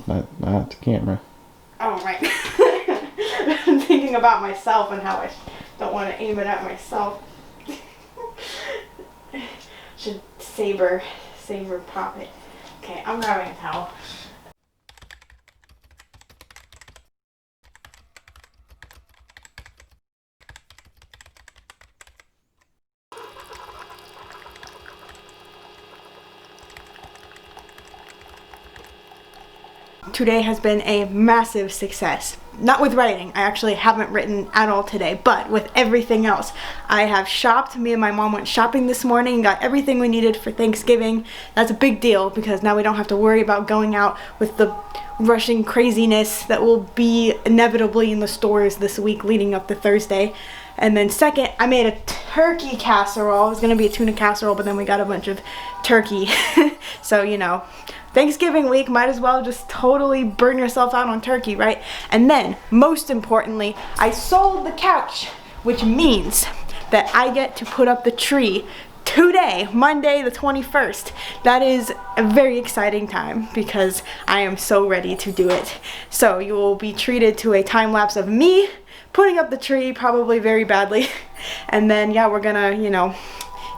not the camera. Oh, right. I'm thinking about myself and how I don't want to aim it at myself. Should saber pop it. Okay, I'm grabbing a towel. Today has been a massive success. Not with writing, I actually haven't written at all today, but with everything else. I have shopped, me and my mom went shopping this morning and got everything we needed for Thanksgiving. That's a big deal because now we don't have to worry about going out with the rushing craziness that will be inevitably in the stores this week leading up to Thursday. And then second, I made a turkey casserole. It was gonna be a tuna casserole, but then we got a bunch of turkey. So, you know, Thanksgiving week, might as well just totally burn yourself out on turkey, right? And then, most importantly, I sold the couch, which means that I get to put up the tree today, Monday the 21st. That is a very exciting time because I am so ready to do it. So you will be treated to a time lapse of me putting up the tree, probably very badly. And then, yeah, we're gonna, you know,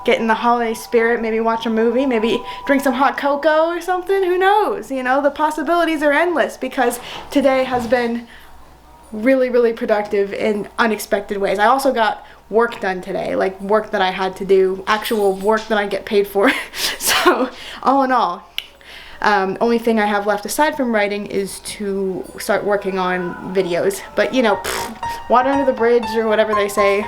get in the holiday spirit, maybe watch a movie, maybe drink some hot cocoa or something, who knows? You know, the possibilities are endless because today has been really, really productive in unexpected ways. I also got work done today, like work that I had to do, actual work that I get paid for. So, all in all, only thing I have left aside from writing is to start working on videos. But, you know, water under the bridge or whatever they say.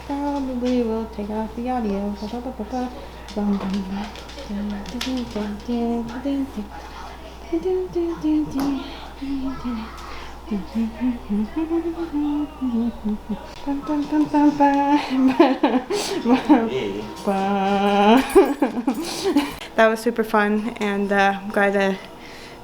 Probably will take off the audio. That was super fun, and I'm glad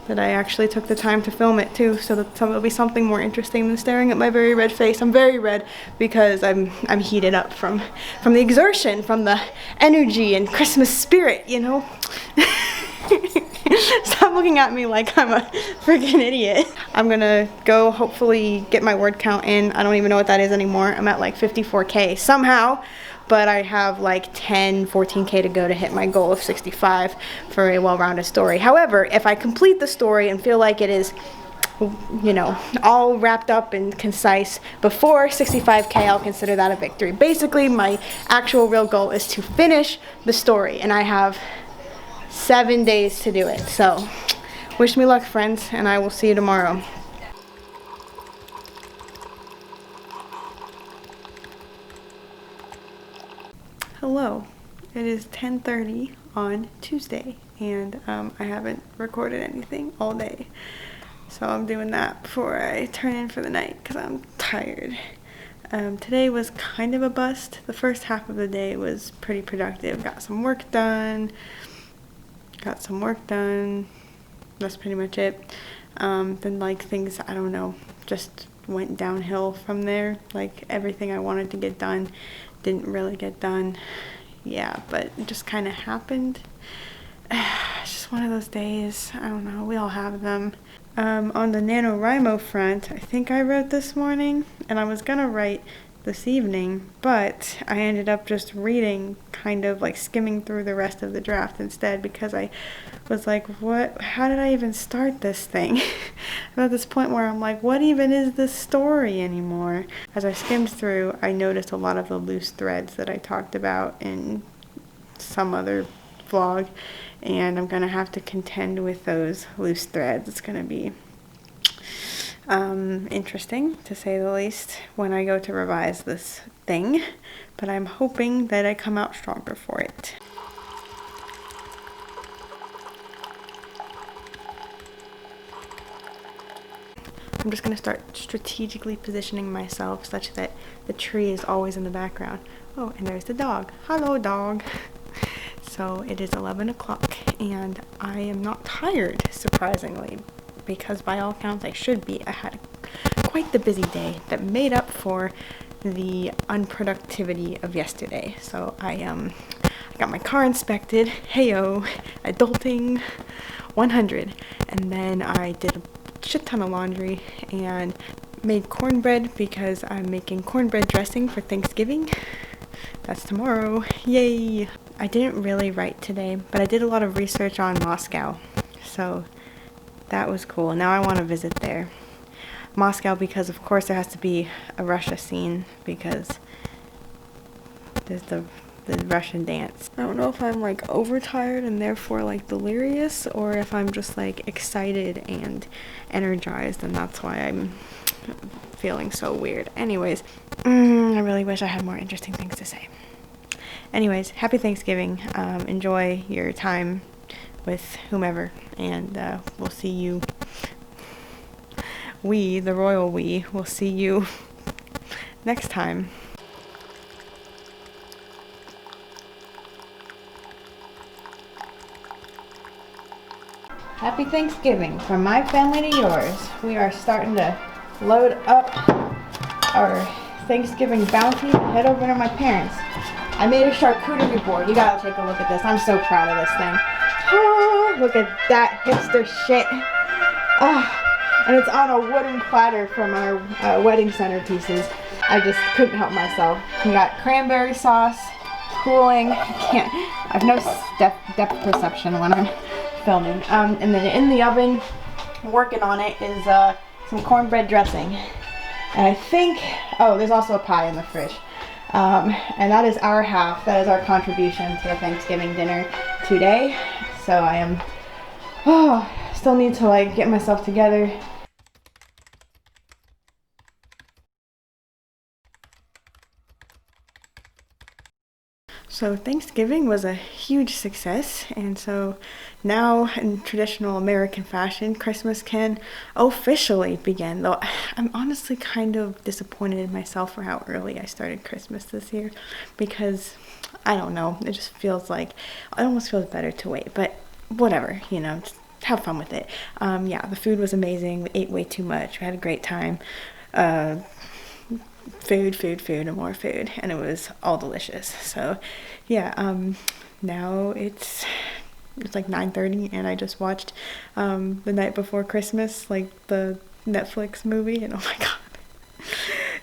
that I actually took the time to film it too, so that it'll be something more interesting than staring at my very red face. I'm very red because I'm heated up from the exertion, from the energy and Christmas spirit, you know. Stop looking at me like I'm a freaking idiot. I'm gonna go hopefully get my word count in. I don't even know what that is anymore. I'm at like 54K somehow, but I have like 14K to go to hit my goal of 65 for a well-rounded story. However, if I complete the story and feel like it is, you know, all wrapped up and concise before 65K, I'll consider that a victory. Basically, my actual real goal is to finish the story, and I have 7 days to do it. So, wish me luck, friends, and I will see you tomorrow. Hello, it is 10:30 on Tuesday, and I haven't recorded anything all day, so I'm doing that before I turn in for the night because I'm tired. Today was kind of a bust. The first half of the day was pretty productive. Got some work done. That's pretty much it. Then like things, I don't know, just went downhill from there. Like everything I wanted to get done didn't really get done. Yeah, but it just kind of happened. It's just one of those days. I don't know, we all have them. On the NaNoWriMo front, I think I wrote this morning, and I was gonna write this evening, but I ended up just reading, kind of like skimming through the rest of the draft instead, because I was like, how did I even start this thing? I'm at this point where I'm like, what even is this story anymore? As I skimmed through, I noticed a lot of the loose threads that I talked about in some other vlog, and I'm gonna have to contend with those loose threads. It's gonna be Interesting, to say the least, when I go to revise this thing, but I'm hoping that I come out stronger for it. I'm just gonna start strategically positioning myself such that the tree is always in the background. Oh, and there's the dog. Hello, dog. So it is 11 o'clock and I am not tired, surprisingly, because by all accounts I should be. I had quite the busy day that made up for the unproductivity of yesterday. So I got my car inspected, heyo, adulting 100, and then I did a shit ton of laundry and made cornbread because I'm making cornbread dressing for Thanksgiving. That's tomorrow. Yay! I didn't really write today, but I did a lot of research on Moscow, so that was cool. Now I want to visit there. Moscow because of course there has to be a Russia scene because there's the Russian dance. I don't know if I'm like overtired and therefore like delirious, or if I'm just like excited and energized and that's why I'm feeling so weird. Anyways, I really wish I had more interesting things to say. Anyways, happy Thanksgiving. Enjoy your time with whomever, and we'll see you. We, the royal we, will see you next time. Happy Thanksgiving from my family to yours. We are starting to load up our Thanksgiving bounty and head over to my parents. I made a charcuterie board. You gotta take a look at this. I'm so proud of this thing. Oh, look at that hipster shit. And it's on a wooden platter from our wedding centerpieces. I just couldn't help myself. We got cranberry sauce, cooling. I have no depth perception when I'm filming. And then in the oven, working on it, is some cornbread dressing. And I think, oh, there's also a pie in the fridge. And that is our half. That is our contribution to the Thanksgiving dinner today. So I am, still need to like get myself together. So Thanksgiving was a huge success, and so now in traditional American fashion, Christmas can officially begin, though I'm honestly kind of disappointed in myself for how early I started Christmas this year, because I don't know, it just feels like, it almost feels better to wait, but whatever, you know, just have fun with it. Yeah, the food was amazing. We ate way too much. We had a great time. Food and more food, and it was all delicious. So yeah, now it's like 9:30 and I just watched The Night Before Christmas, like the Netflix movie, and oh my god,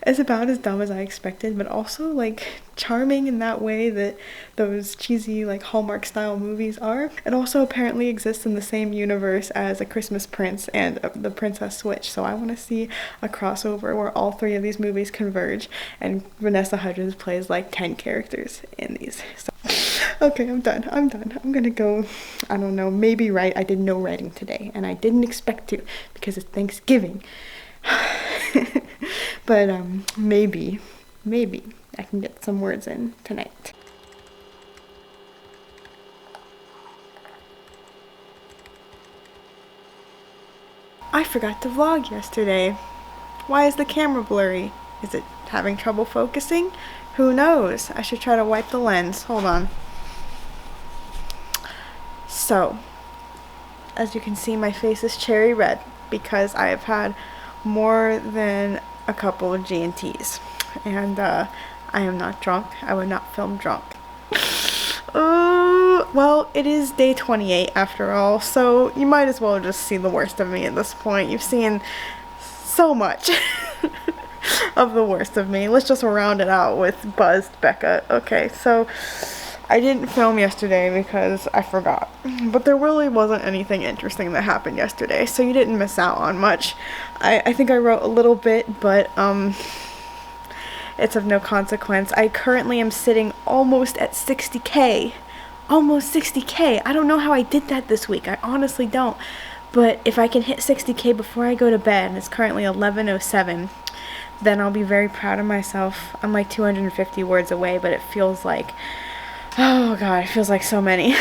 it's about as dumb as I expected, but also like charming in that way that those cheesy like Hallmark style movies are. It also apparently exists in the same universe as A Christmas Prince and The Princess Switch, so I want to see a crossover where all three of these movies converge and Vanessa Hudgens plays like 10 characters in these. So, okay, I'm done. I'm gonna go, I don't know, maybe write. I did no writing today and I didn't expect to because it's Thanksgiving. But maybe I can get some words in tonight. I forgot to vlog yesterday. Why is the camera blurry? Is it having trouble focusing? Who knows? I should try to wipe the lens. Hold on. So, as you can see, my face is cherry red because I have had more than a couple of G&Ts, and I am not drunk. I would not film drunk. Well, it is day 28 after all, so you might as well just see the worst of me at this point. You've seen so much of the worst of me. Let's just round it out with buzzed Becca. Okay, so I didn't film yesterday because I forgot, but there really wasn't anything interesting that happened yesterday, so you didn't miss out on much. I think I wrote a little bit, but it's of no consequence. I currently am sitting almost at 60K. Almost 60K. I don't know how I did that this week. I honestly don't. But if I can hit 60K before I go to bed, and it's currently 11:07, then I'll be very proud of myself. I'm like 250 words away, but it feels like, oh god, it feels like so many.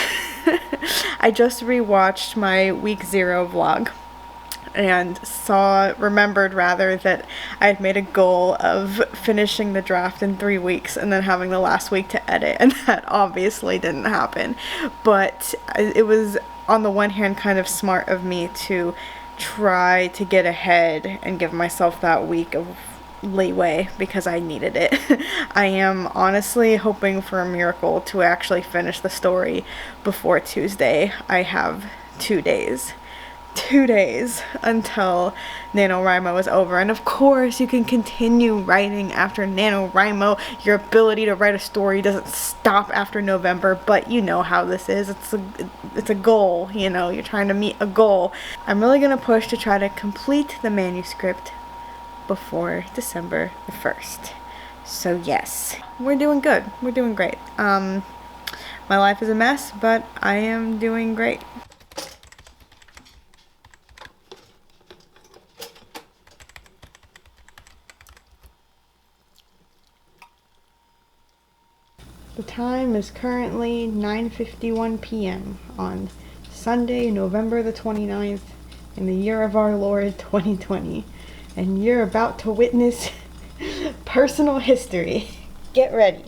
I just rewatched my week 0 vlog and remembered that I had made a goal of finishing the draft in 3 weeks and then having the last week to edit, and that obviously didn't happen. But it was, on the one hand, kind of smart of me to try to get ahead and give myself that week of leeway because I needed it. I am honestly hoping for a miracle to actually finish the story before Tuesday. I have 2 days. 2 days until NaNoWriMo is over, and of course you can continue writing after NaNoWriMo. Your ability to write a story doesn't stop after November, but you know how this is. It's a goal, you know, you're trying to meet a goal. I'm really gonna push to try to complete the manuscript before December the 1st. So yes, we're doing good. We're doing great. My life is a mess, but I am doing great. The time is currently 9:51 p.m. on Sunday, November the 29th, in the year of our Lord 2020. And you're about to witness personal history. Get ready.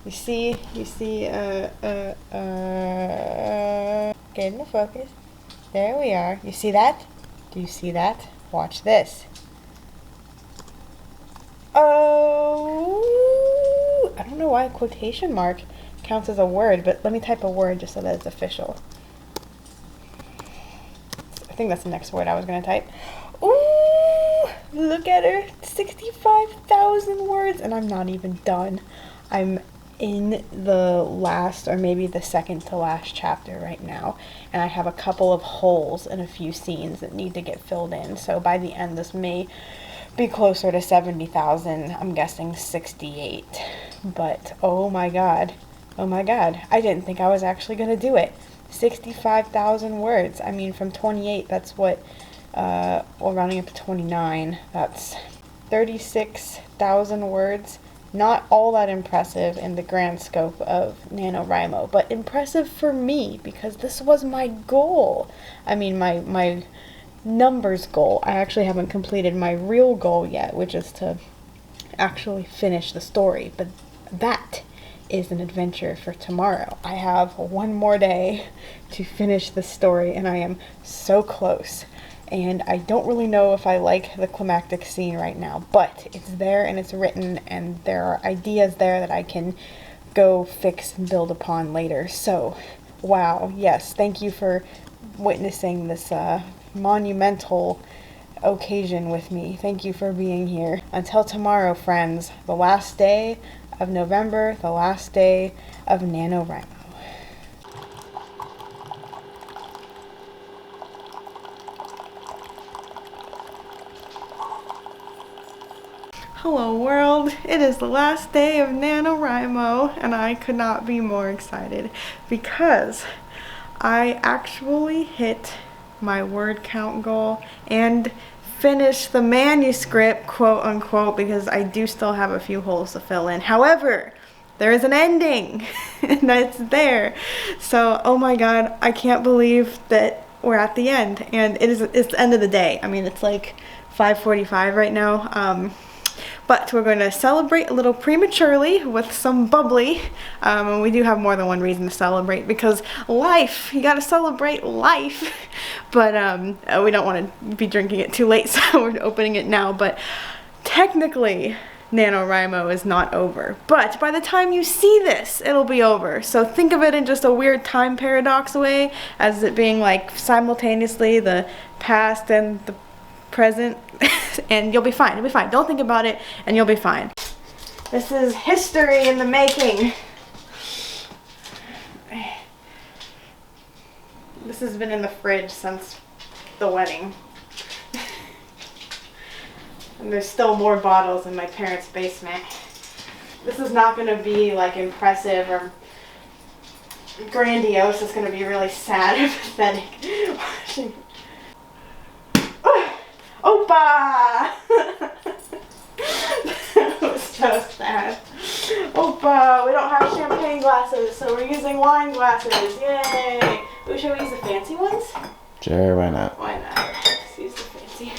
You see, get in the focus. There we are. You see that? Do you see that? Watch this. Oh, I don't know why a quotation mark counts as a word, but let me type a word just so that it's official. I think that's the next word I was going to type. Ooh, look at her. 65,000 words, and I'm not even done. I'm in the last, or maybe the second to last chapter right now, and I have a couple of holes in a few scenes that need to get filled in. So by the end, this may be closer to 70,000. I'm guessing 68. But oh my god, I didn't think I was actually going to do it. 65,000 words. I mean, from 28, that's what, well, rounding up to 29, that's 36,000 words. Not all that impressive in the grand scope of NaNoWriMo, but impressive for me because this was my goal. I mean, my numbers goal. I actually haven't completed my real goal yet, which is to actually finish the story, but that is an adventure for tomorrow. I have one more day to finish the story, and I am so close. And I don't really know if I like the climactic scene right now, but it's there and it's written, and there are ideas there that I can go fix and build upon later. So, wow, yes, thank you for witnessing this monumental occasion with me. Thank you for being here. Until tomorrow, friends, the last day of November, the last day of NaNoWriMo. Hello world, it is the last day of NaNoWriMo, and I could not be more excited because I actually hit my word count goal and finished the manuscript, quote unquote, because I do still have a few holes to fill in. However, there is an ending and that's there. So, oh my god, I can't believe that we're at the end, and it's the end of the day. I mean, it's like 5:45 right now. But we're going to celebrate a little prematurely with some bubbly, and we do have more than one reason to celebrate, because life, you gotta celebrate life. But we don't want to be drinking it too late, so we're opening it now. But technically, NaNoWriMo is not over, but by the time you see this, it'll be over. So think of it in just a weird time paradox way, as it being like simultaneously the past and the present. And you'll be fine. You'll be fine. Don't think about it, and you'll be fine. This is history in the making. This has been in the fridge since the wedding. And there's still more bottles in my parents' basement. This is not going to be like impressive or grandiose. It's going to be really sad and pathetic. Opa! That was just that. Opa! We don't have champagne glasses, so we're using wine glasses. Yay! Ooh, should we use the fancy ones? Sure, why not? Why not? Let's use the fancy.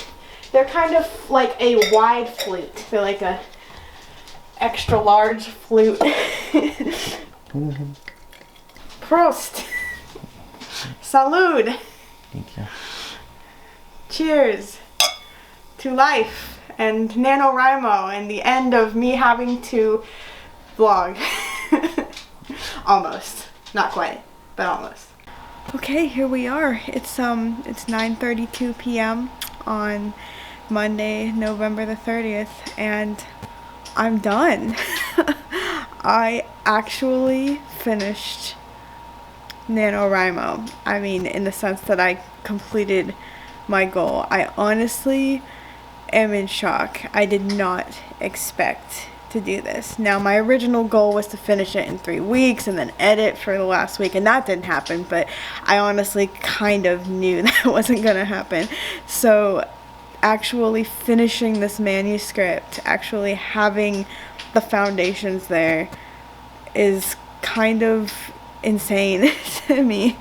They're kind of like a wide flute. They're like a extra large flute. Prost! Salud! Thank you. Cheers to life and NaNoWriMo and the end of me having to vlog. Almost. Not quite, but almost. Okay, here we are. It's 9:32 p.m. on Monday, November the 30th, and I'm done. I actually finished NaNoWriMo. I mean, in the sense that I completed my goal. I honestly am in shock. I did not expect to do this. Now, my original goal was to finish it in 3 weeks and then edit for the last week, and that didn't happen, but I honestly kind of knew that wasn't going to happen. So actually finishing this manuscript, actually having the foundations there, is kind of insane to me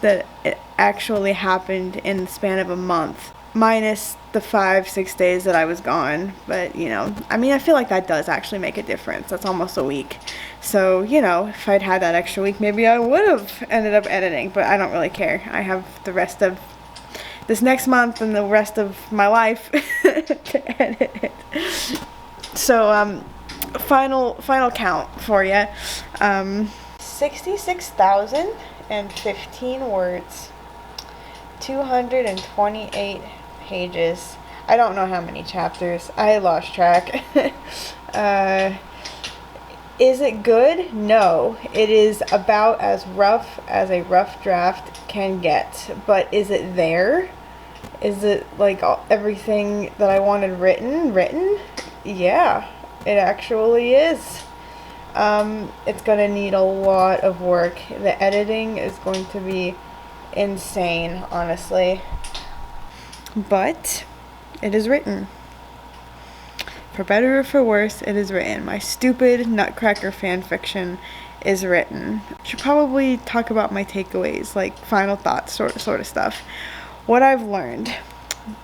that it actually happened in the span of a month, minus the 5-6 days that I was gone. But you know, I mean, I feel like that does actually make a difference. That's almost a week. So you know, if I'd had that extra week, maybe I would have ended up editing, but I don't really care. I have the rest of this next month and the rest of my life to edit it. So final count for you. 66,015 words, 228 pages. I don't know how many chapters. I lost track. Is it good? No. It is about as rough as a rough draft can get. But is it there? Is it like everything that I wanted written? Yeah, it actually is. It's gonna need a lot of work. The editing is going to be insane, honestly. But it is written. For better or for worse, it is written. My stupid Nutcracker fan fiction is written. I should probably talk about my takeaways, like final thoughts, sort of stuff. What I've learned.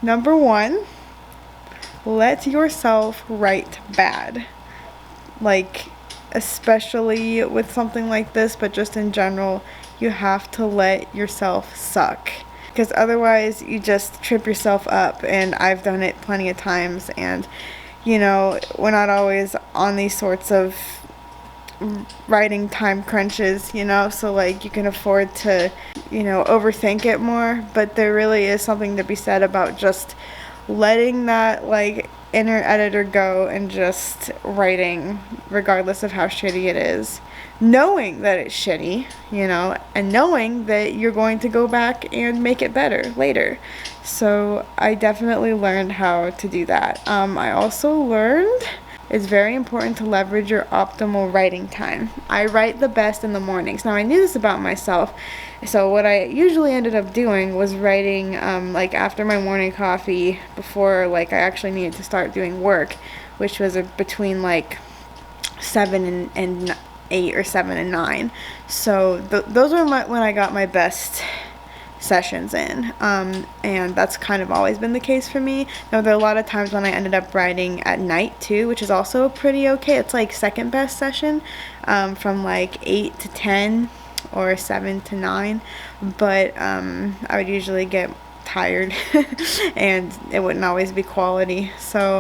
Number 1, let yourself write bad. Like, especially with something like this, but just in general, you have to let yourself suck. Because otherwise, you just trip yourself up, and I've done it plenty of times, and you know, we're not always on these sorts of writing time crunches, you know, so like you can afford to, you know, overthink it more, but there really is something to be said about just letting that like inner editor go and just writing regardless of how shitty it is, knowing that it's shitty, you know, and knowing that you're going to go back and make it better later. So I definitely learned how to do that. I also learned it's very important to leverage your optimal writing time. I write the best in the mornings. Now, I knew this about myself, so what I usually ended up doing was writing like after my morning coffee, before like I actually needed to start doing work, which was between like 7 and 8 or 7 and 9. So those were when I got my best sessions in, and that's kind of always been the case for me. Now, there are a lot of times when I ended up writing at night too, which is also pretty okay. It's like second best session, from like 8 to 10 or 7 to 9, but I would usually get tired and it wouldn't always be quality. So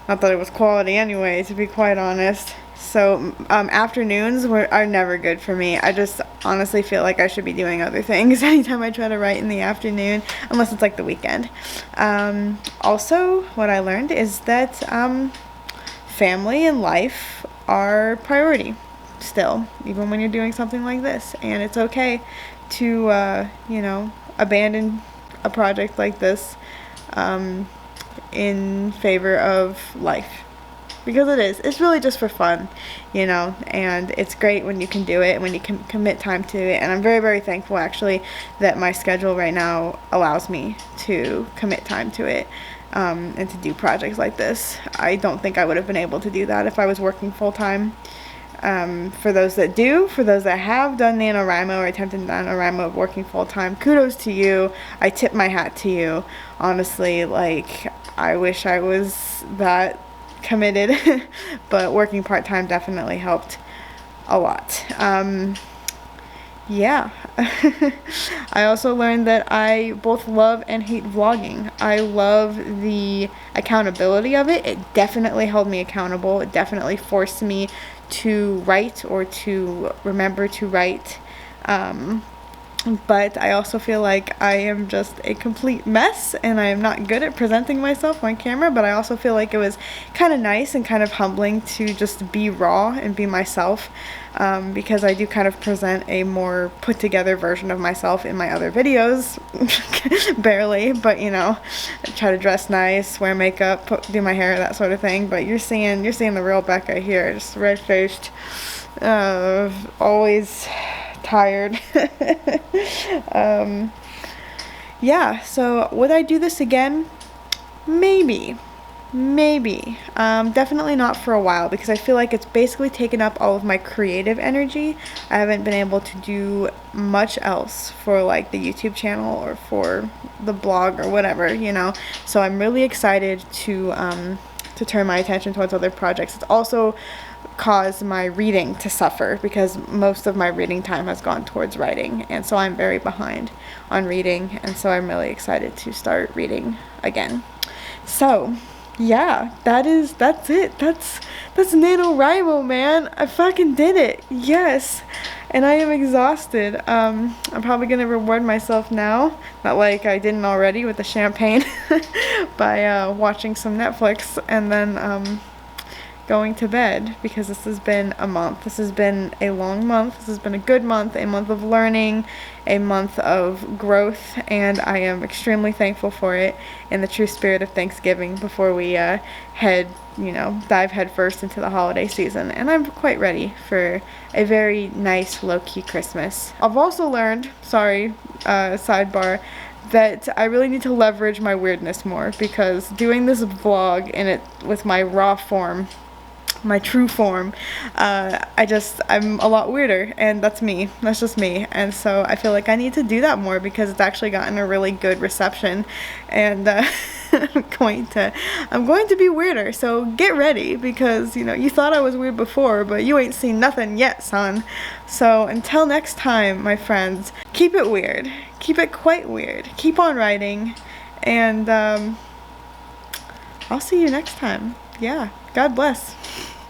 not that it was quality anyway, to be quite honest. So afternoons are never good for me. I just honestly feel like I should be doing other things anytime I try to write in the afternoon, unless it's like the weekend. Also, what I learned is that family and life are priority still, even when you're doing something like this. And it's okay to, you know, abandon a project like this in favor of life. because it is. It's really just for fun, you know, and it's great when you can do it, when you can commit time to it. And I'm very, very thankful actually that my schedule right now allows me to commit time to it, and to do projects like this. I don't think I would have been able to do that if I was working full-time. For those that do, for those that have done NaNoWriMo or attempted NaNoWriMo working full-time, kudos to you. I tip my hat to you. Honestly, like, I wish I was that committed, but working part-time definitely helped a lot. Yeah. I also learned that I both love and hate vlogging. I love the accountability of it. It definitely held me accountable. It definitely forced me to write or to remember to write. But I also feel like I am just a complete mess and I am not good at presenting myself on camera, but I also feel like it was kind of nice and kind of humbling to just be raw and be myself, because I do kind of present a more put together version of myself in my other videos. Barely, but you know, I try to dress nice, wear makeup, do my hair, that sort of thing. But you're seeing the real Becca here, just red-faced, always tired. Yeah, so would I do this again? Maybe. Definitely not for a while, because I feel like it's basically taken up all of my creative energy. I haven't been able to do much else for like the YouTube channel or for the blog or whatever, you know. So I'm really excited to turn my attention towards other projects. It's also caused my reading to suffer because most of my reading time has gone towards writing, and so I'm very behind on reading, and so I'm really excited to start reading again. So yeah, that's it. That's NaNoWriMo, man. I fucking did it. Yes. And I am exhausted. I'm probably gonna reward myself now, not like I didn't already with the champagne, by watching some Netflix and then going to bed, because this has been a month. This has been a long month. This has been a good month, a month of learning, a month of growth, and I am extremely thankful for it in the true spirit of Thanksgiving before we dive headfirst into the holiday season. And I'm quite ready for a very nice low-key Christmas. I've also learned, sidebar, that I really need to leverage my weirdness more, because doing this vlog in it with my raw form, my true form, I'm a lot weirder, and that's me. That's just me. And so I feel like I need to do that more, because it's actually gotten a really good reception, and I'm going to be weirder. So get ready, because you know, you thought I was weird before, but you ain't seen nothing yet, son. So until next time, my friends, keep it weird. Keep it quite weird. Keep on writing, and I'll see you next time. Yeah, God bless.